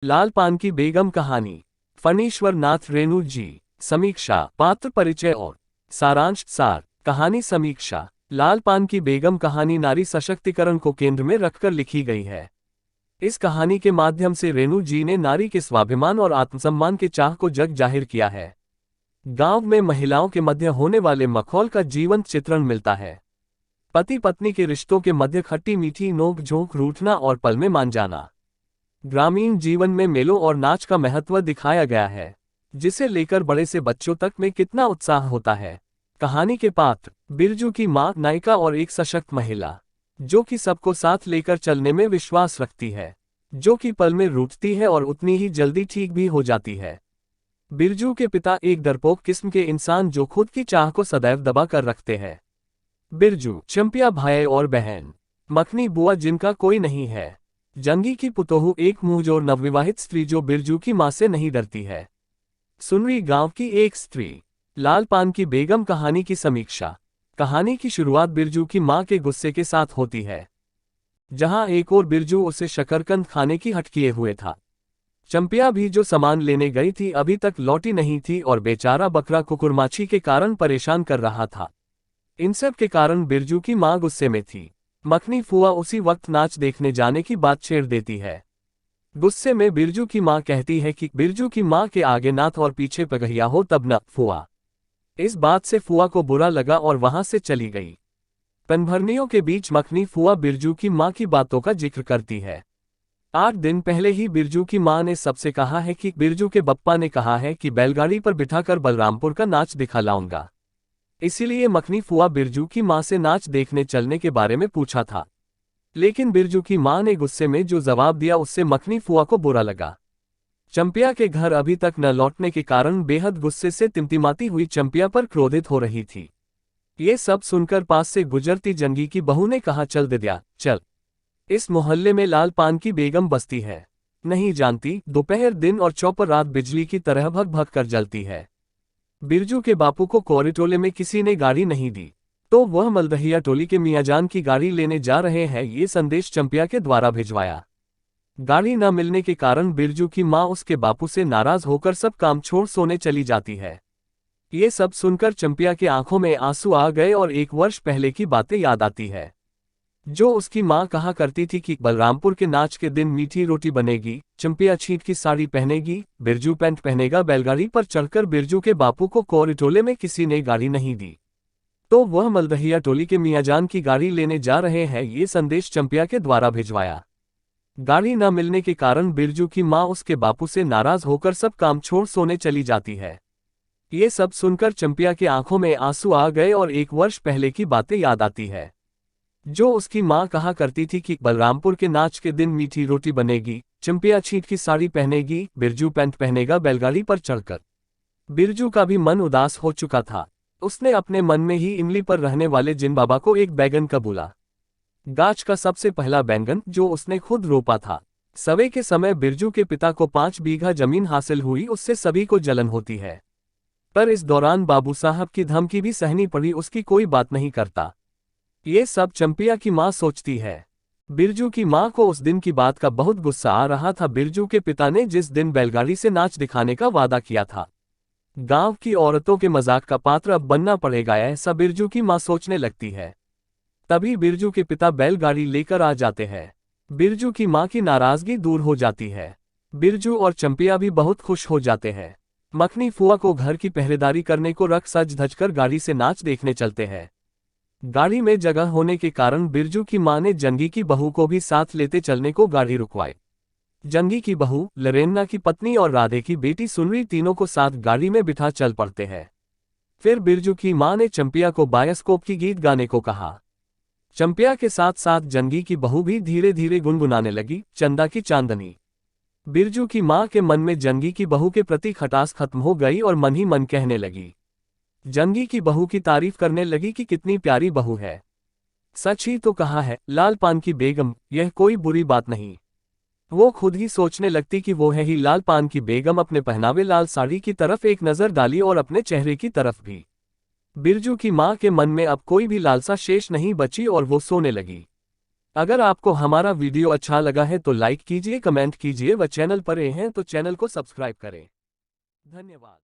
लाल पान की बेगम कहानी। फणीश्वर नाथ रेणु जी। समीक्षा, पात्र परिचय और सारांश। सार, कहानी समीक्षा। लाल पान की बेगम कहानी नारी सशक्तिकरण को केंद्र में रखकर लिखी गई है। इस कहानी के माध्यम से रेणु जी ने नारी के स्वाभिमान और आत्मसम्मान के चाह को जग जाहिर किया है। गांव में महिलाओं के मध्य होने वाले मखौल का जीवंत चित्रण मिलता है। पति पत्नी के रिश्तों के मध्य खट्टी मीठी नोक झोंक, रूठना और पल में मान जाना। ग्रामीण जीवन में मेलों और नाच का महत्व दिखाया गया है, जिसे लेकर बड़े से बच्चों तक में कितना उत्साह होता है। कहानी के पात्र, बिरजू की मां नायिका और एक सशक्त महिला, जो कि सबको साथ लेकर चलने में विश्वास रखती है, जो कि पल में रूठती है और उतनी ही जल्दी ठीक भी हो जाती है। बिरजू के पिता एक डरपोक किस्म के इंसान, जो खुद की चाह को सदैव दबा कर रखते हैं। बिरजू, चंपिया भाई और बहन, मखनी बुआ जिनका कोई नहीं है, जंगी की पुतोहू एक मुंहजोर नवविवाहित स्त्री जो बिरजू की मां से नहीं डरती है, सुनरी गांव की एक स्त्री। लाल पान की बेगम कहानी की समीक्षा। कहानी की शुरुआत बिरजू की मां के गुस्से के साथ होती है, जहां एक और बिरजू उसे शकरकंद खाने की हट किए हुए था। चंपिया भी जो सामान लेने गई थी अभी तक लौटी नहीं थी और बेचारा बकरा कुकुरमाछी के कारण परेशान कर रहा था। इन सब के कारण बिरजू की मां गुस्से में थी। मखनी फुआ उसी वक्त नाच देखने जाने की बात छेड़ देती है। गुस्से में बिरजू की मां कहती है कि बिरजू की मां के आगे नाथ और पीछे पगहिया हो तब न फुआ। इस बात से फुआ को बुरा लगा और वहां से चली गई। पनभरनियों के बीच मखनी फुआ बिरजू की मां की बातों का जिक्र करती है। 8 दिन पहले ही बिरजू की मां ने सबसे कहा है कि बिरजू के बप्पा ने कहा है कि बैलगाड़ी पर बिठाकर बलरामपुर का नाच दिखा लाऊंगा। इसीलिए मखनी फुआ बिरजू की मां से नाच देखने चलने के बारे में पूछा था, लेकिन बिरजू की मां ने गुस्से में जो जवाब दिया उससे मखनी फुआ को बुरा लगा। चंपिया के घर अभी तक न लौटने के कारण बेहद गुस्से से तिमतिमाती हुई चंपिया पर क्रोधित हो रही थी। ये सब सुनकर पास से गुजरती जंगी की बहू ने कहा, चल दिद्या चल, इस मोहल्ले में लाल पान की बेगम बसती है, नहीं जानती दोपहर दिन और चौपर रात बिजली की तरह भग भग कर जलती है। बिरजू के बापू को कोरिटोले में किसी ने गाड़ी नहीं दी, तो वह मलदहिया टोली के मियाजान की गाड़ी लेने जा रहे हैं, ये संदेश चंपिया के द्वारा भिजवाया। गाड़ी न मिलने के कारण बिरजू की मां उसके बापू से नाराज होकर सब काम छोड़ सोने चली जाती है। ये सब सुनकर चंपिया की आंखों में आंसू आ गए और 1 वर्ष पहले की बातें याद आती है, जो उसकी मां कहा करती थी कि बलरामपुर के नाच के दिन मीठी रोटी बनेगी, चंपिया छींट की साड़ी पहनेगी, बिरजू पैंट पहनेगा। बैलगाड़ी पर चढ़कर बिरजू के बापू को कोरिटोले में किसी ने गाड़ी नहीं दी, तो वह मलदहिया टोली के मियाजान की गाड़ी लेने जा रहे हैं, ये संदेश चंपिया के द्वारा भिजवाया। गाड़ी न मिलने के कारण बिरजू की मां उसके बापू से नाराज होकर सब काम छोड़ सोने चली जाती है। ये सब सुनकर चंपिया की आंखों में आंसू आ गए और 1 वर्ष पहले की बातें याद आती है, जो उसकी मां कहा करती थी कि बलरामपुर के नाच के दिन मीठी रोटी बनेगी, चंपिया छींट की साड़ी पहनेगी, बिरजू पैंट पहनेगा। बैलगाड़ी पर चढ़कर बिरजू का भी मन उदास हो चुका था। उसने अपने मन में ही इमली पर रहने वाले जिन बाबा को एक बैगन का बोला। गाछ का सबसे पहला बैंगन जो उसने खुद रोपा था। सवे के समय बिरजू के पिता को 5 बीघा जमीन हासिल हुई, उससे सभी को जलन होती है, पर इस दौरान बाबू साहब की धमकी भी सहनी पड़ी, उसकी कोई बात नहीं करता। ये सब चंपिया की मां सोचती है। बिरजू की मां को उस दिन की बात का बहुत गुस्सा आ रहा था। बिरजू के पिता ने जिस दिन बैलगाड़ी से नाच दिखाने का वादा किया था, गांव की औरतों के मजाक का पात्र अब बनना पड़ेगा, ऐसा बिरजू की मां सोचने लगती है। तभी बिरजू के पिता बैलगाड़ी लेकर आ जाते हैं। बिरजू की मां की नाराजगी दूर हो जाती है। बिरजू और चंपिया भी बहुत खुश हो जाते हैं। मखनी फुआ को घर की पहरेदारी करने को रख सज धज कर गाड़ी से नाच देखने चलते हैं। गाड़ी में जगह होने के कारण बिरजू की मां ने जंगी की बहू को भी साथ लेते चलने को गाड़ी रुकवाई। जंगी की बहू, लरेन्ना की पत्नी और राधे की बेटी सुनरी तीनों को साथ गाड़ी में बिठा चल पड़ते हैं। फिर बिरजू की मां ने चंपिया को बायोस्कोप की गीत गाने को कहा। चंपिया के साथ साथ जंगी की बहू भी धीरे धीरे गुनगुनाने लगी, चंदा की चांदनी। बिरजू की मां के मन में जंगी की बहू के प्रति खटास खत्म हो गई और मन ही मन कहने लगी। जंगी की बहू की तारीफ करने लगी कि कितनी प्यारी बहू है। सच ही तो कहा है लाल पान की बेगम, यह कोई बुरी बात नहीं। वो खुद ही सोचने लगती कि वो है ही लाल पान की बेगम। अपने पहनावे लाल साड़ी की तरफ एक नजर डाली और अपने चेहरे की तरफ भी। बिरजू की मां के मन में अब कोई भी लालसा शेष नहीं बची और वो सोने लगी। अगर आपको हमारा वीडियो अच्छा लगा है तो लाइक कीजिए, कमेंट कीजिए व चैनल पर नए हैं तो चैनल को सब्सक्राइब करें। धन्यवाद।